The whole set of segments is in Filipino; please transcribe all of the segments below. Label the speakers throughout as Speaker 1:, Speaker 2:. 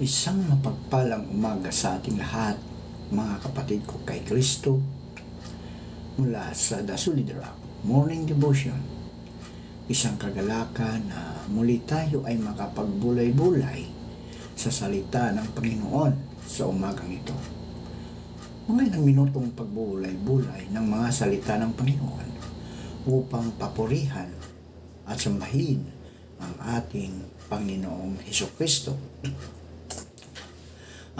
Speaker 1: Isang mapagpalang umaga sa ating lahat, mga kapatid ko kay Kristo, mula sa The Solid Rock Morning Devotion. Isang kagalakan na muli tayo ay makapagbulay-bulay sa salita ng Panginoon sa umagang ito. Mga ilang minutong pagbulay-bulay ng mga salita ng Panginoon upang papurihan at sambahin ang ating Panginoong Hesukristo.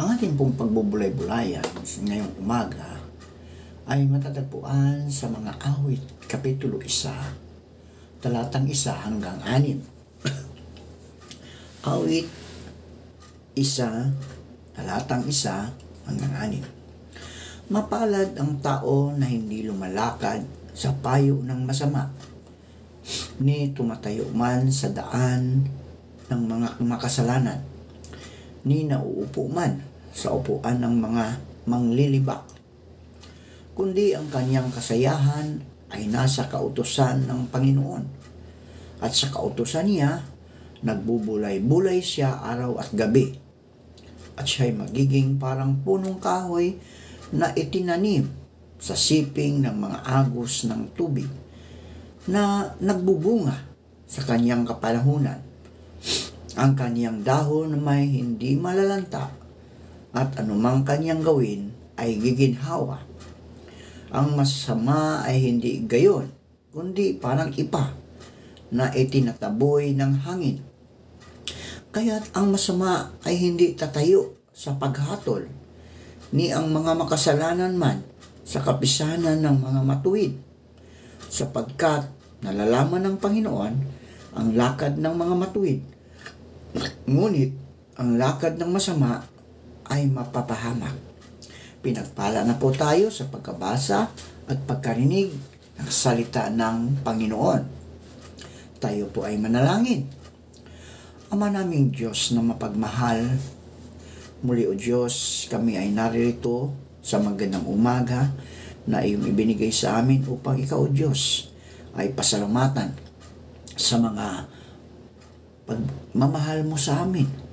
Speaker 1: Ang ating pong pagbubulay-bulayan ngayong umaga ay matatagpuan sa mga awit, Kapitulo 1, talatang 1 hanggang 6. Awit 1, talatang 1 hanggang 6. Mapalad ang tao na hindi lumalakad sa payo ng masama, ni tumatayo man sa daan ng mga makasalanan, ni nauupo man sa upuan ng mga manglilibak, kundi ang kanyang kasayahan ay nasa kautusan ng Panginoon, at sa kautusan niya nagbubulay-bulay siya araw at gabi, at siya'y magiging parang punong kahoy na itinanim sa siping ng mga agos ng tubig, na nagbubunga sa kanyang kapalahunan. Ang kanyang dahon may hindi malalanta, at anumang kanyang gawin ay giginhawa. Ang masama ay hindi gayon, kundi parang ipa na itinataboy ng hangin. Kaya't ang masama ay hindi tatayo sa paghatol, ni ang mga makasalanan man sa kapisanan ng mga matuwid, sapagkat nalalaman ng Panginoon ang lakad ng mga matuwid, ngunit ang lakad ng masama ay mapapahamak. Pinagpala na po tayo sa pagkabasa at pagkarinig ng salita ng Panginoon. Tayo po ay manalangin. Ama naming Diyos na mapagmahal, muli o Diyos, kami ay naririto sa magandang umaga na iyong ibinigay sa amin upang ikaw, Diyos, ay pasalamatan sa mga pagmamahal mo sa amin,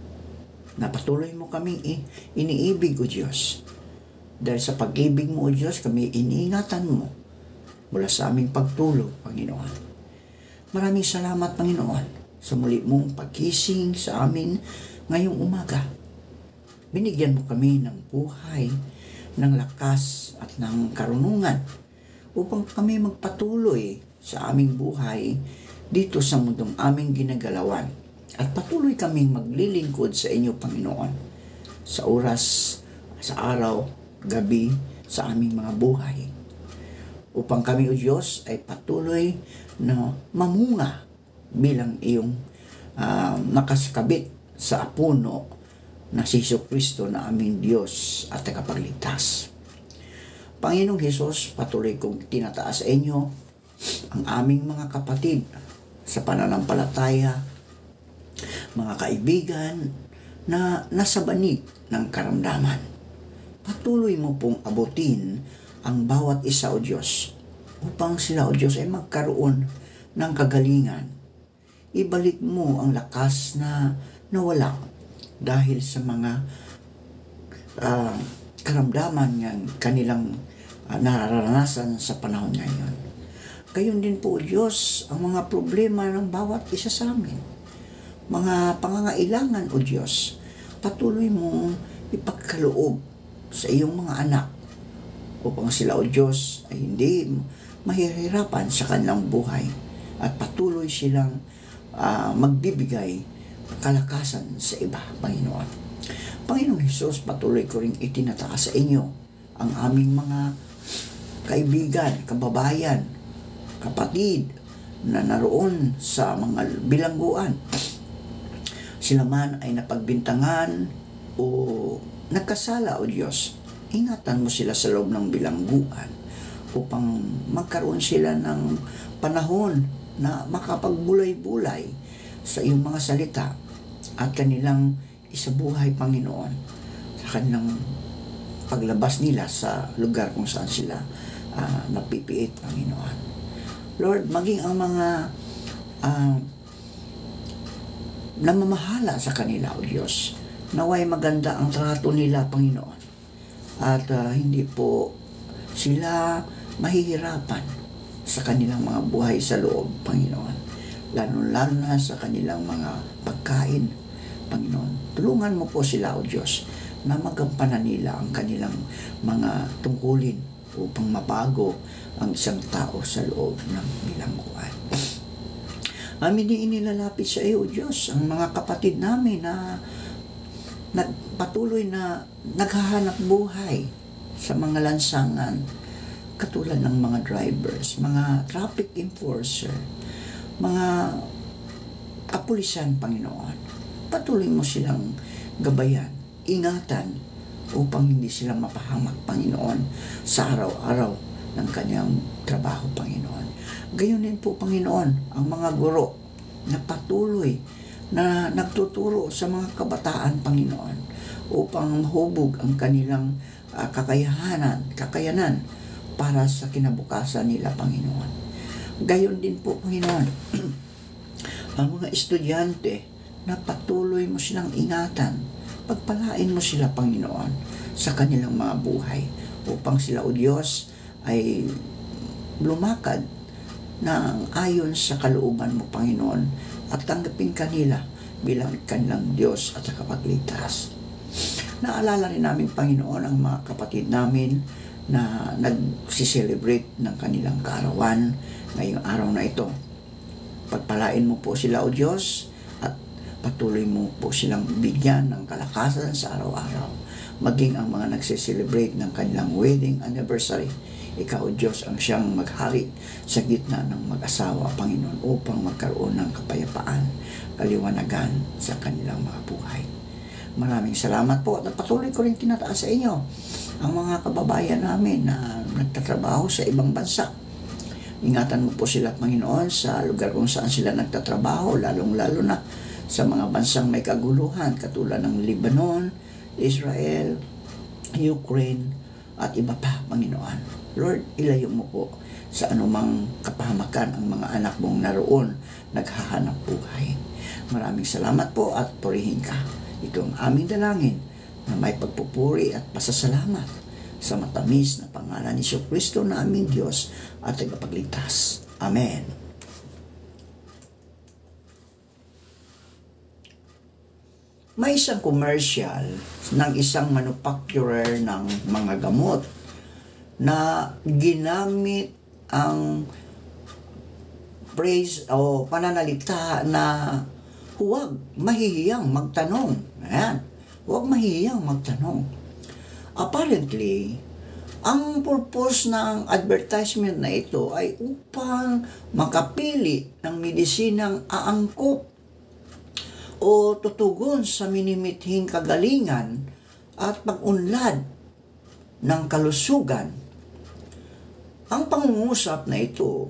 Speaker 1: na patuloy mo kaming iniibig, O Diyos. Dahil sa pag-ibig mo, O Diyos, kami iniingatan mo mula sa aming pagtulog, Panginoon. Maraming salamat, Panginoon, sa muli mong pagkising sa amin ngayong umaga. Binigyan mo kami ng buhay, ng lakas at ng karunungan upang kami magpatuloy sa aming buhay dito sa mundong aming ginagalawan. At patuloy kaming maglilingkod sa inyo, Panginoon, sa oras, sa araw, gabi, sa aming mga buhay. Upang kami, O Diyos, ay patuloy na mamunga bilang iyong nakasakabit sa puno na si Hesukristo na aming Diyos at tagapagligtas. Panginoong Hesus, patuloy kong tinataas sa inyo ang aming mga kapatid sa pananampalataya, mga kaibigan na nasa banig ng karamdaman. Patuloy mo pong abutin ang bawat isa, O Diyos, upang sila, O Diyos, ay magkaroon ng kagalingan. Ibalik mo ang lakas na nawala dahil sa mga karamdaman ng kanilang nararanasan sa panahon ngayon. Gayon din po, O Diyos, ang mga problema ng bawat isa sa amin, mga pangangailangan, O Diyos, patuloy mong ipagkaloob sa iyong mga anak upang sila, O Diyos, ay hindi mahihirapan sa kanilang buhay at patuloy silang magbibigay kalakasan sa iba, Panginoon. Panginoong Hesus, patuloy ko rin itinataas sa inyo ang aming mga kaibigan, kababayan, kapatid na naroon sa mga bilangguan. Sila man ay napagbintangan o nagkasala, O Diyos, ingatan mo sila sa loob ng bilangguan upang magkaroon sila ng panahon na makapagbulay-bulay sa iyong mga salita at kanilang isabuhay, Panginoon, sa kanilang paglabas nila sa lugar kung saan sila napipiit, Panginoon. Lord, maging ang mga namamahala sa kanila, O Diyos, Naway maganda ang trato nila, Panginoon. At hindi po sila mahihirapan sa kanilang mga buhay sa loob, Panginoon. Lalo-lalo na sa kanilang mga pagkain, Panginoon. Tulungan mo po sila, O Diyos, na magampanan nila ang kanilang mga tungkulin upang mabago ang isang tao sa loob ng bilangguan. Amin din inilalapit sa iyo, O Diyos, ang mga kapatid namin na patuloy na naghahanap buhay sa mga lansangan, katulad ng mga drivers, mga traffic enforcer, mga kapulisan, Panginoon. Patuloy mo silang gabayan, ingatan, upang hindi sila mapahamak, Panginoon, sa araw-araw ng kanyang trabaho, Panginoon. Gayon din po, Panginoon, ang mga guro na patuloy na nagtuturo sa mga kabataan, Panginoon, upang mahubog ang kanilang kakayanan para sa kinabukasan nila, Panginoon. Gayon din po, Panginoon, ang mga estudyante na patuloy mo silang ingatan, pagpalain mo sila, Panginoon, sa kanilang mga buhay, upang sila, O Diyos, ay lumakad ng ayon sa kalooban mo, Panginoon, at tanggapin kanila bilang kanilang Diyos at kapagligtas. Naalala rin namin, Panginoon, ang mga kapatid namin na nag-celebrate ng kanilang kaarawan ngayong araw na ito. Pagpalain mo po sila, O Diyos, at patuloy mo po silang bigyan ng kalakasan sa araw-araw. Maging ang mga nag-celebrate ng kanilang wedding anniversary, Ikaw, O Diyos, ang siyang maghari sa gitna ng mag-asawa, Panginoon, upang magkaroon ng kapayapaan, kaliwanagan sa kanilang mga buhay. Maraming salamat po, at patuloy ko rin tinataas sa inyo ang mga kababayan namin na nagtatrabaho sa ibang bansa. Ingatan mo po sila, Panginoon, sa lugar kung saan sila nagtatrabaho, lalong-lalo na sa mga bansang may kaguluhan, katulad ng Lebanon, Israel, Ukraine, at iba pa, Panginoon. Lord, ilayo mo po sa anumang kapahamakan ang mga anak mong naroon naghahanap buhay. Maraming salamat po at purihin ka. Ito ang aming dalangin na may pagpupuri at pasasalamat sa matamis na pangalan ni Jesucristo na aming Diyos at tagapagligtas. Amen. May isang commercial ng isang manufacturer ng mga gamot na ginamit ang phrase o pananalita na huwag mahihiyang magtanong. Ayan. Huwag mahihiyang magtanong. Apparently, ang purpose ng advertisement na ito ay upang makapili ng medisinang aangkop o tutugon sa minimithing kagalingan at pag-unlad ng kalusugan. Ang pangungusap na ito,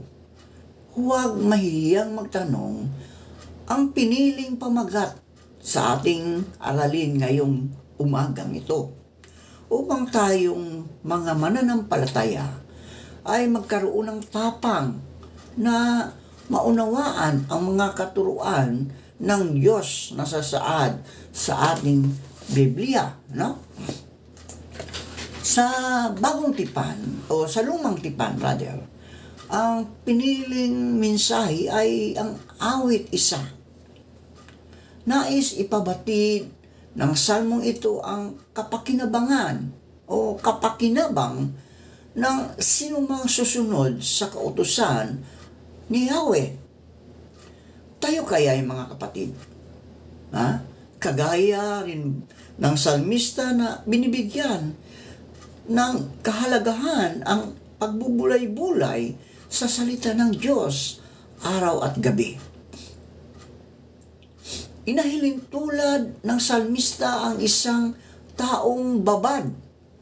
Speaker 1: huwag mahihiyang magtanong, ang piniling pamagat sa ating aralin ngayong umagang ito, upang tayong mga mananampalataya ay magkaroon ng tapang na maunawaan ang mga katuruan ng Diyos na sasaad sa ating Biblia, no? Sa bagong tipan, o sa lumang tipan rather, ang piniling mensahe ay ang awit 1. Nais ipabatid ng salmong ito ang kapakinabangan o kapakinabang ng sinumang susunod sa kautusan ni Yahweh. Tayo kaya ay mga kapatid, kagaya rin ng salmista na binibigyan ng kahalagahan ang pagbubulay-bulay sa salita ng Diyos araw at gabi. Inahiling tulad ng salmista ang isang taong babad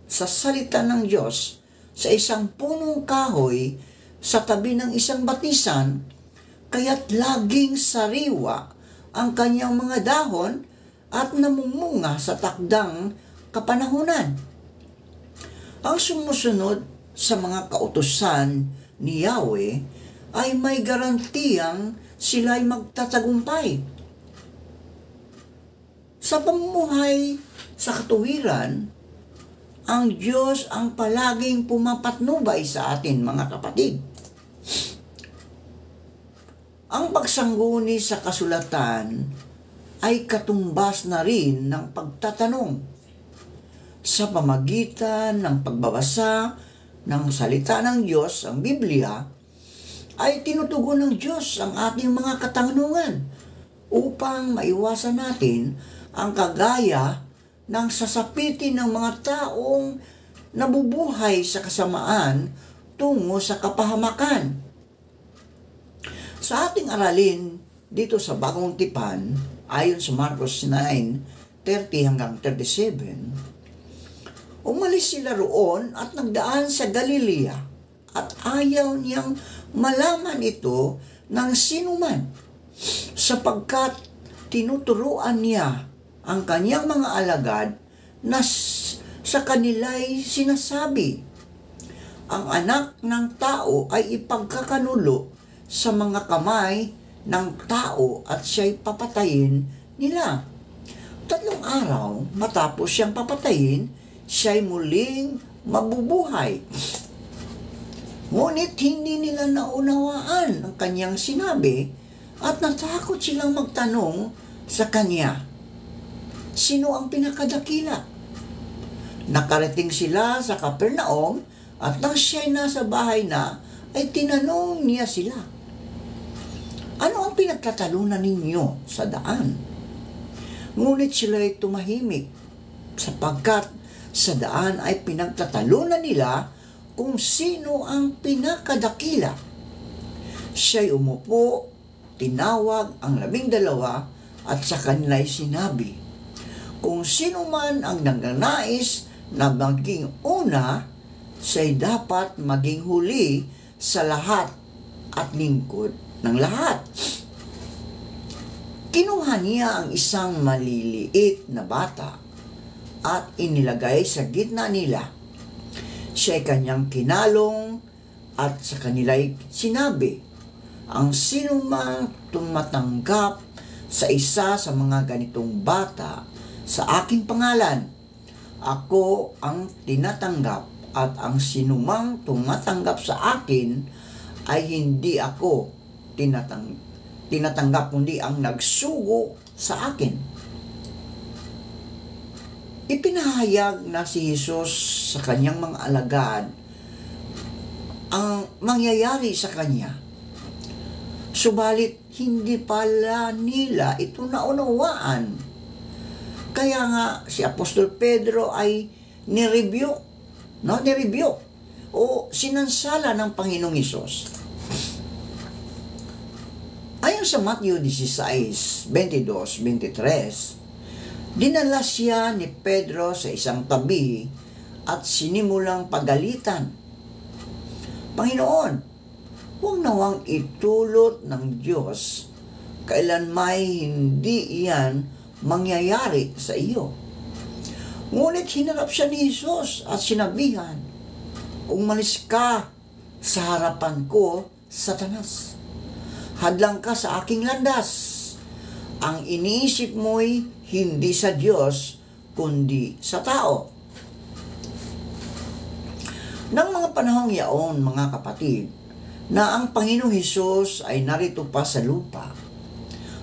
Speaker 1: sa salita ng Diyos sa isang punong kahoy sa tabi ng isang batisan, kaya't laging sariwa ang kanyang mga dahon at namumunga sa takdang kapanahunan. Ang sumusunod sa mga kautusan ni Yahweh ay may garantiyang sila'y magtatagumpay. Sa pamumuhay sa katuwiran, ang Diyos ang palaging pumapatnubay sa atin, mga kapatid. Ang pagsangguni sa kasulatan ay katumbas na rin ng pagtatanong. Sa pamagitan ng pagbabasa ng salita ng Diyos, ang Biblia, ay tinutugon ng Diyos ang ating mga katanungan upang maiwasan natin ang kagaya ng sasapitin ng mga taong nabubuhay sa kasamaan tungo sa kapahamakan. Sa ating aralin dito sa Bagong Tipan, ayon sa Marcos 9:30 hanggang 37, umalis sila roon at nagdaan sa Galilea at ayaw niyang malaman ito ng sinuman sapagkat tinuturuan niya ang kanyang mga alagad na sa kanila'y sinasabi, ang anak ng tao ay ipagkakanulo sa mga kamay ng tao at siya'y papatayin nila. 3 araw matapos siyang papatayin, siya'y muling mabubuhay. Ngunit hindi nila naunawaan ang kanyang sinabi at natakot silang magtanong sa kanya, sino ang pinakadakila? Nakarating sila sa Capernaum at nang siya'y nasa bahay na, ay tinanong niya sila, ano ang pinagtatalunan ninyo sa daan? Ngunit sila'y tumahimik sapagkat sa daan ay pinagtatalunan nila kung sino ang pinakadakila. Siya'y umupo, tinawag ang 12 at sa kanila'y sinabi, kung sino man ang nagnanais na maging una, siya'y dapat maging huli sa lahat at lingkod ng lahat. Kinuha niya ang isang maliliit na bata at inilagay sa gitna nila. Siya'y kanyang kinalong at sa kanila'y sinabi, ang sino mang tumatanggap sa isa sa mga ganitong bata sa aking pangalan, ako ang tinatanggap, at ang sinumang tumatanggap sa akin ay hindi ako tinatanggap, kundi ang nagsugo sa akin. Ipinahayag na si Jesus sa kanyang mga alagad ang mangyayari sa kanya. Subalit hindi pala nila ito naunawaan. Kaya nga si Apostol Pedro ay nirebuke o sinansala ng Panginoong Hesus. Ayon sa Matthew 16:22-23, dinala siya ni Pedro sa isang tabi at sinimulang pagalitan, Panginoon, huwag nawang itulot ng Diyos kailan may hindi iyan mangyayari sa iyo. Ngunit hinarap siya ni Jesus at sinabihan, umalis ka sa harapan ko, Satanas. Hadlang ka sa aking landas. Ang iniisip mo'y hindi sa Diyos, kundi sa tao. Nang mga panahong yaon, mga kapatid, na ang Panginoong Hesus ay narito pa sa lupa,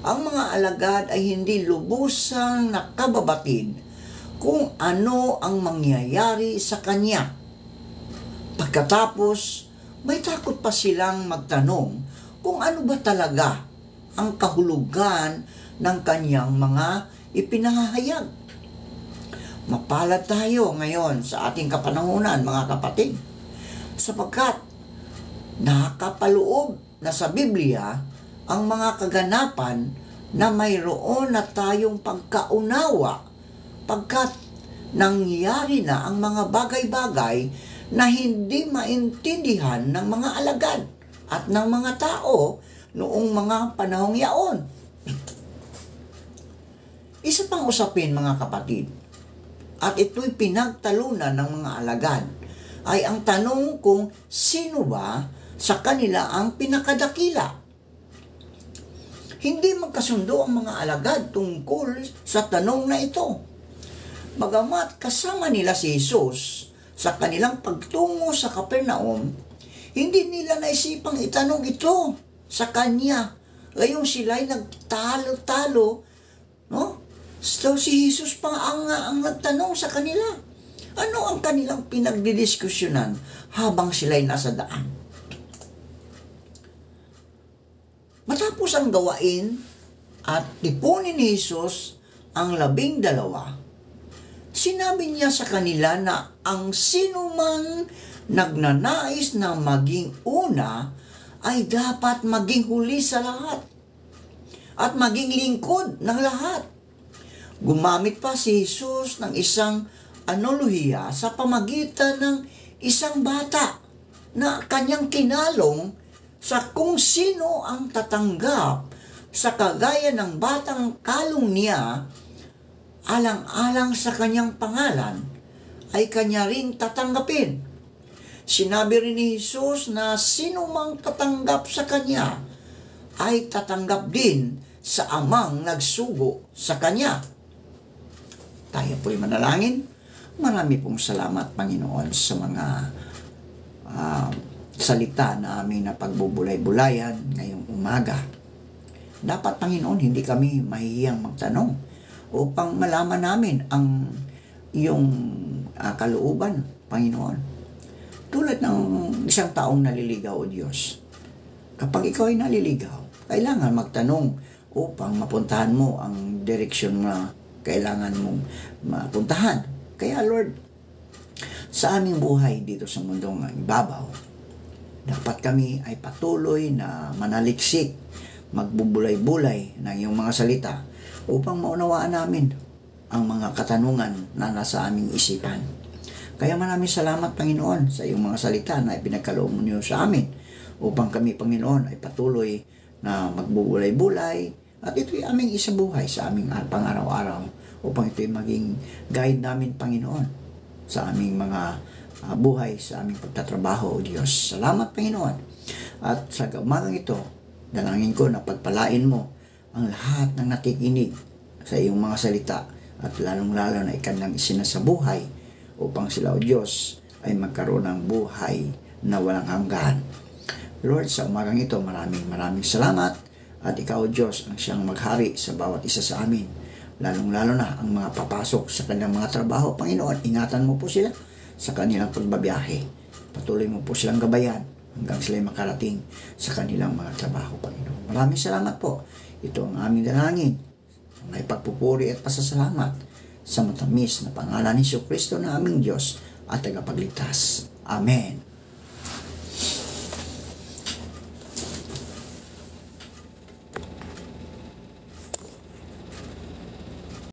Speaker 1: ang mga alagad ay hindi lubusang nakababatid kung ano ang mangyayari sa kanya. Pagkatapos, may takot pa silang magtanong kung ano ba talaga ang kahulugan ng kanyang mga ipinahayag. Mapalad tayo ngayon sa ating kapanahunan, mga kapatid, sapagkat nakapaloob na sa Biblia ang mga kaganapan na mayroon na tayong pagkaunawa pagkat nangyari na ang mga bagay-bagay na hindi maintindihan ng mga alagad at ng mga tao noong mga panahong yaon. Isa pang usapin, mga kapatid, at ito'y pinagtalunan ng mga alagad, ay ang tanong kung sino ba sa kanila ang pinakadakila. hindi magkasundo ang mga alagad tungkol sa tanong na ito. Bagamat kasama nila si Jesus sa kanilang pagtungo sa Capernaum, hindi nila naisipang itanong ito sa Kanya. Ngayong sila'y nagtalo-talo, no? So si Jesus pa ang nagtanong sa kanila. Ano ang kanilang pinagdidiskusyonan habang sila'y nasa daan? Matapos ang gawain at tipunin ni Jesus ang 12, sinabi niya sa kanila na ang sinumang nagnanais na maging una ay dapat maging huli sa lahat at maging lingkod ng lahat. Gumamit pa si Jesus ng isang analohiya sa pamagitan ng isang bata na kanyang kinalong sa kung sino ang tatanggap sa kagaya ng batang kalong niya, alang-alang sa kanyang pangalan, ay kanya ring tatanggapin. Sinabi rin ni Jesus na sino mang tatanggap sa kanya, ay tatanggap din sa amang nagsugo sa kanya. Tayo po'y manalangin. Marami pong salamat, Panginoon, sa mga salita na aming napagbubulay-bulayan ngayong umaga. Dapat, Panginoon, hindi kami mahihiyang magtanong upang malaman namin ang iyong kalooban, Panginoon. Tulad ng isang taong naliligaw, O Diyos. Kapag ikaw ay naliligaw, kailangan magtanong upang mapuntahan mo ang direksyon na kailangan mong mapuntahan. Kaya, Lord, sa aming buhay dito sa mundong ibabaw, dapat kami ay patuloy na manaliksik, magbubulay-bulay ng iyong mga salita upang maunawaan namin ang mga katanungan na nasa aming isipan. Kaya maraming salamat, Panginoon, sa iyong mga salita na ipinagkaloob mo niyo sa amin upang kami, Panginoon, ay patuloy na magbubulay-bulay at ito'y aming isabuhay sa aming pang-araw-araw upang ito'y maging guide namin, Panginoon, sa aming mga buhay, sa aming pagtatrabaho, O Diyos. Salamat, Panginoon. At sa umagang ito, dalangin ko na pagpalain mo ang lahat ng nakikinig sa iyong mga salita at lalong-lalo na ikanyang isinasabuhay upang sila, O Diyos, ay magkaroon ng buhay na walang hanggan. Lord, sa umagang ito, maraming salamat at ikaw, O Diyos, ang siyang maghari sa bawat isa sa amin. Lalong-lalo na ang mga papasok sa kanilang mga trabaho, Panginoon, ingatan mo po sila sa kanilang pagbabiyahe. Patuloy mo po silang gabayan hanggang sila'y makarating sa kanilang mga trabaho, Panginoon. Maraming salamat po. Ito ang aming dalangin. May pagpupuri at pasasalamat sa matamis na pangalan ni Jesucristo na aming Diyos at tagapagligtas. Amen.